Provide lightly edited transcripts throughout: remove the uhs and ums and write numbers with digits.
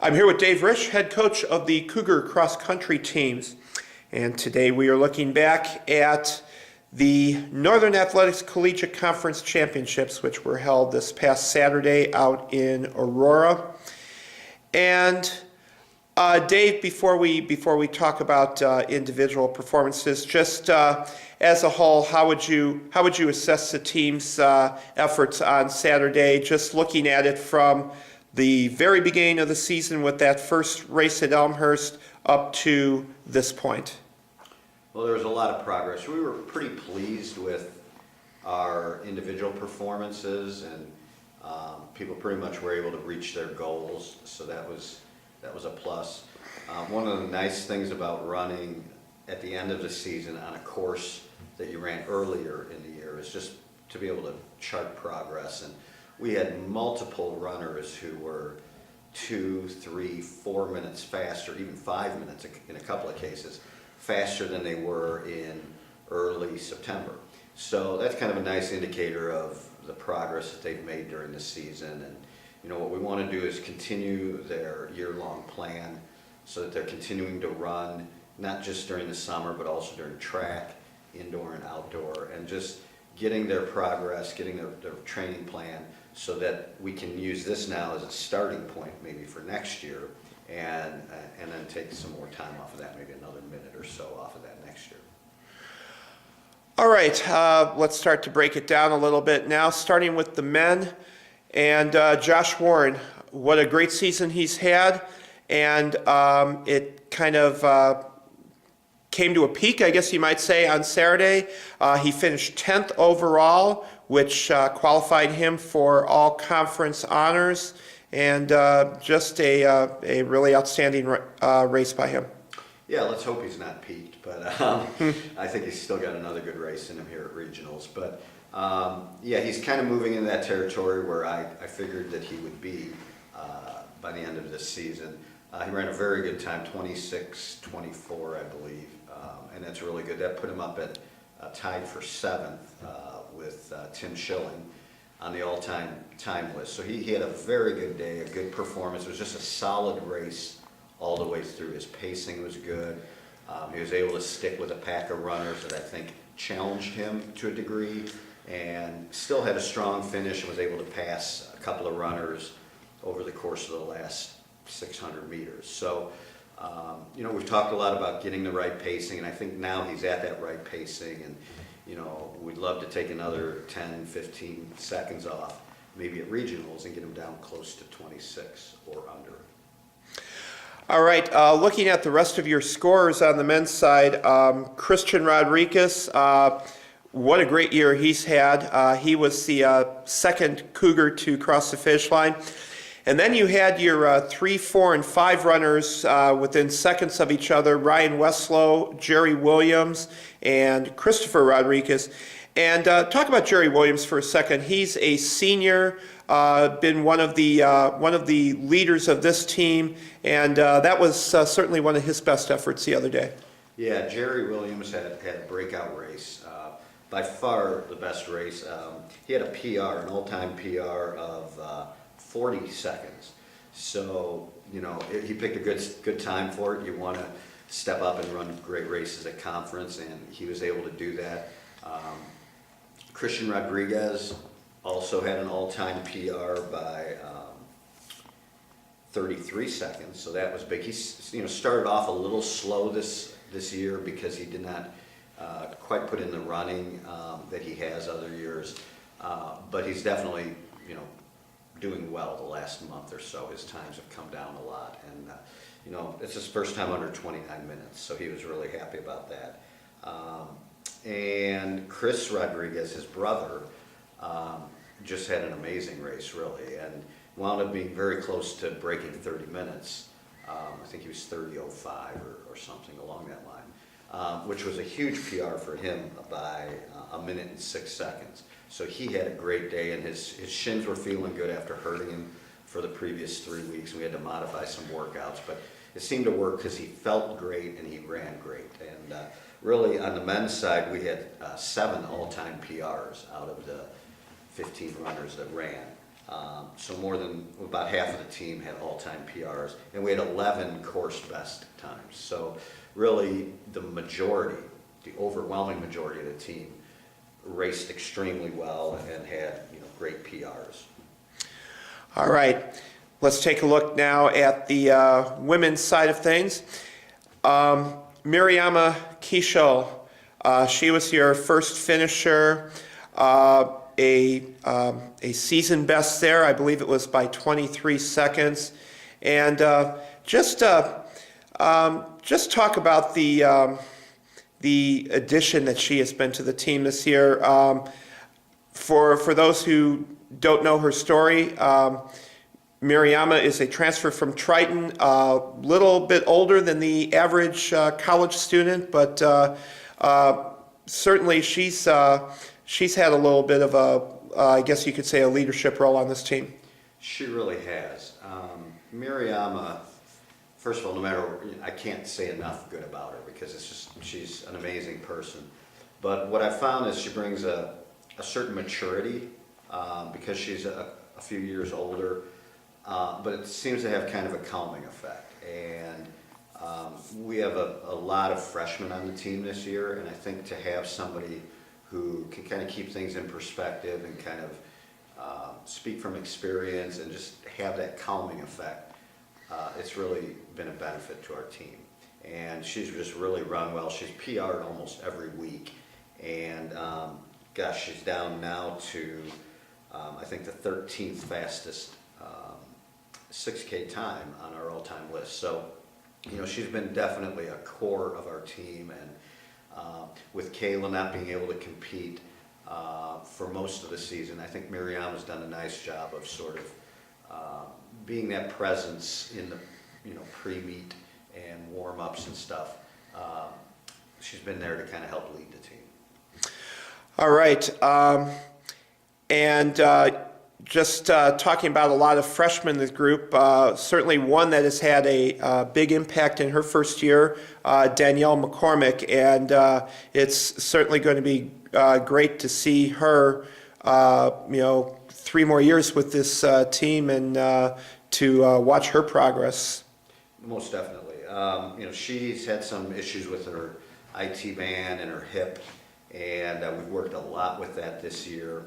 I'm here with Dave Risch, head coach of the Cougar cross-country teams. And today we are looking back at the Northern Athletics Collegiate Conference Championships, which were held this past Saturday out in Aurora. And Dave, before we talk about individual performances, just as a whole, how would you assess the team's efforts on Saturday? Just looking at it from the very beginning of the season with that first race at Elmhurst up to this point. Well, there was a lot of progress. We were pretty pleased with our individual performances, and people pretty much were able to reach their goals, so that was a plus. One of the nice things about running at the end of the season on a course that you ran earlier in the year is just to be able to chart progress. And we had multiple runners who were 2, 3, 4 minutes faster, even 5 minutes in a couple of cases, faster than they were in early September. So that's kind of a nice indicator of the progress that they've made during the season. And you know, what we want to do is continue their year-long plan so that they're continuing to run, not just during the summer, but also during track, indoor and outdoor, and just getting their progress, getting their training plan so that we can use this now as a starting point maybe for next year, and then take some more time off of that, maybe another minute or so off of that next year. All right, let's start to break it down a little bit now, starting with the men. And Josh Warren, what a great season he's had, and it kind of came to a peak, I guess you might say, on Saturday. He finished 10th overall, which qualified him for all conference honors, and just a really outstanding race by him. Yeah, let's hope he's not peaked, but I think he's still got another good race in him here at regionals. But yeah, he's kind of moving into that territory where I figured that he would be by the end of this season. He ran a very good time, 26:24, I believe, and that's really good. That put him up at tied for 7th with Tim Schilling on the all-time time list. So he had a very good day, a good performance. It was just a solid race all the way through. His pacing was good. He was able to stick with a pack of runners that I think challenged him to a degree, and still had a strong finish and was able to pass a couple of runners over the course of the last 600 meters. So, you know, we've talked a lot about getting the right pacing, and I think now he's at that right pacing, and, you know, we'd love to take another 10, 15 seconds off, maybe at regionals, and get him down close to 26 or under. All right, looking at the rest of your scorers on the men's side, Christian Rodriguez, what a great year he's had. He was the second Cougar to cross the finish line. And then you had your 3, 4, and 5 runners within seconds of each other, Ryan Westlow, Jerry Williams, and Christopher Rodriguez. And talk about Jerry Williams for a second. He's a senior, been one of the leaders of this team, and that was certainly one of his best efforts the other day. Yeah, Jerry Williams had a breakout race. By far the best race. He had a PR, an all-time PR of 40 seconds. So, you know, he picked a good time for it. You want to step up and run great races at conference, and he was able to do that. Christian Rodriguez also had an all-time PR by 33 seconds, so that was big. He, you know, started off a little slow this year because he did not quite put in the running that he has other years, but he's definitely, you know, doing well the last month or so. His times have come down a lot, and you know, it's his first time under 29 minutes, so he was really happy about that. And Chris Rodriguez, his brother, just had an amazing race, really, and wound up being very close to breaking 30 minutes. I think he was 30:05 or something along that line, which was a huge PR for him by 1 minute and 6 seconds. So he had a great day, and his shins were feeling good after hurting him for the previous 3 weeks. We had to modify some workouts, but it seemed to work because he felt great and he ran great. And really, on the men's side, we had 7 all-time PRs out of the 15 runners that ran. So more than about half of the team had all-time PRs, and we had 11 course best times. So really the overwhelming majority of the team raced extremely well and had great PRs. All right, let's take a look now at the women's side of things. Mariama Kishel, she was your first finisher, a season best there. I believe it was by 23 seconds. And just talk about the addition that she has been to the team this year. For those who don't know her story, Mariama is a transfer from Triton, a little bit older than the average college student, but certainly she's had a little bit of I guess you could say, a leadership role on this team. She really has. Mariama, first of all, I can't say enough good about her because she's an amazing person. But what I found is she brings a certain maturity because she's a few years older, but it seems to have kind of a calming effect. And we have a lot of freshmen on the team this year, and I think to have somebody who can kind of keep things in perspective and kind of speak from experience and just have that calming effect, it's really been a benefit to our team. And she's just really run well. She's PR'd almost every week, and gosh, she's down now to I think the 13th fastest 6K time on our all-time list. So, she's been definitely a core of our team, and with Kayla not being able to compete for most of the season, I think Mariama's done a nice job of sort of being that presence in the pre-meet and warm-ups and stuff. She's been there to kind of help lead the team. All right, and just talking about a lot of freshmen in this group, certainly one that has had a big impact in her first year, Danielle McCormick, and it's certainly going to be great to see her, 3 more years with this team and to watch her progress. Most definitely. She's had some issues with her IT band and her hip, and we've worked a lot with that this year.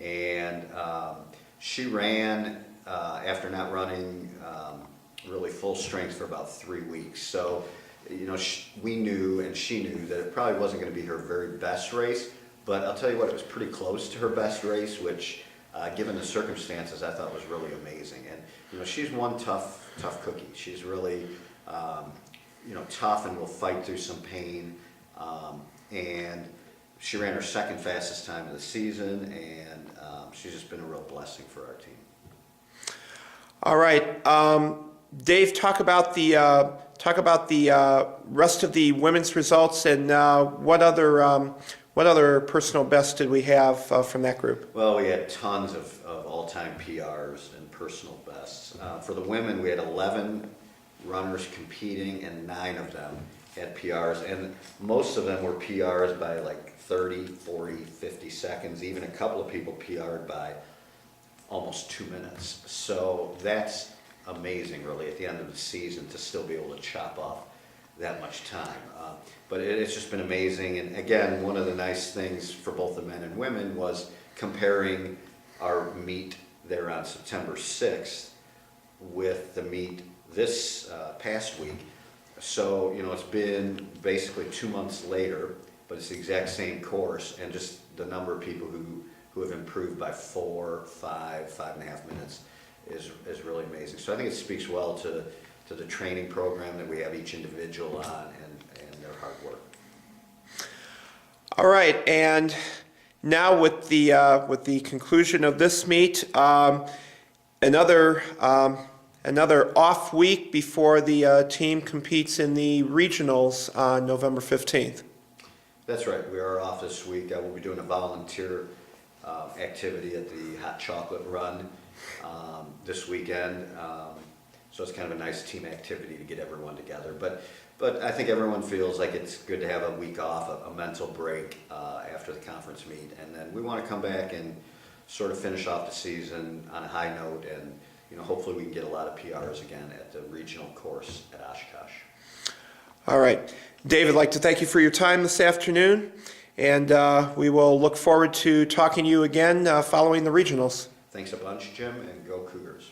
And she ran after not running really full strength for about 3 weeks. So, we knew and she knew that it probably wasn't going to be her very best race, but I'll tell you what, it was pretty close to her best race, which given the circumstances, I thought was really amazing. And, she's one tough cookie. She's really, tough and will fight through some pain. And she ran her second fastest time of the season, and she's just been a real blessing for our team. All right, Dave, talk about the rest of the women's results, and what other personal bests did we have from that group? Well, we had tons of all-time PRs and personal bests. For the women, we had 11 runners competing, and 9 of them had PRs, and most of them were PRs by like 30, 40, 50 seconds. Even a couple of people PR'd by almost 2 minutes. So that's amazing, really, at the end of the season to still be able to chop off that much time. But it's just been amazing. And again, one of the nice things for both the men and women was comparing our meet there on September 6th with the meet this past week. So, it's been basically 2 months later, but it's the exact same course, and just the number of people who have improved by 4, 5, 5.5 minutes is really amazing. So I think it speaks well to the training program that we have each individual on and their hard work. All right, and now with the conclusion of this meet, another off week before the team competes in the regionals on November 15th. That's right. We are off this week. We'll be doing a volunteer activity at the Hot Chocolate Run this weekend. So it's kind of a nice team activity to get everyone together. But I think everyone feels like it's good to have a week off, a mental break after the conference meet. And then we want to come back and sort of finish off the season on a high note, and hopefully we can get a lot of PRs again at the regional course at Oshkosh. All right. Dave, I'd like to thank you for your time this afternoon, and we will look forward to talking to you again following the regionals. Thanks a bunch, Jim, and go Cougars.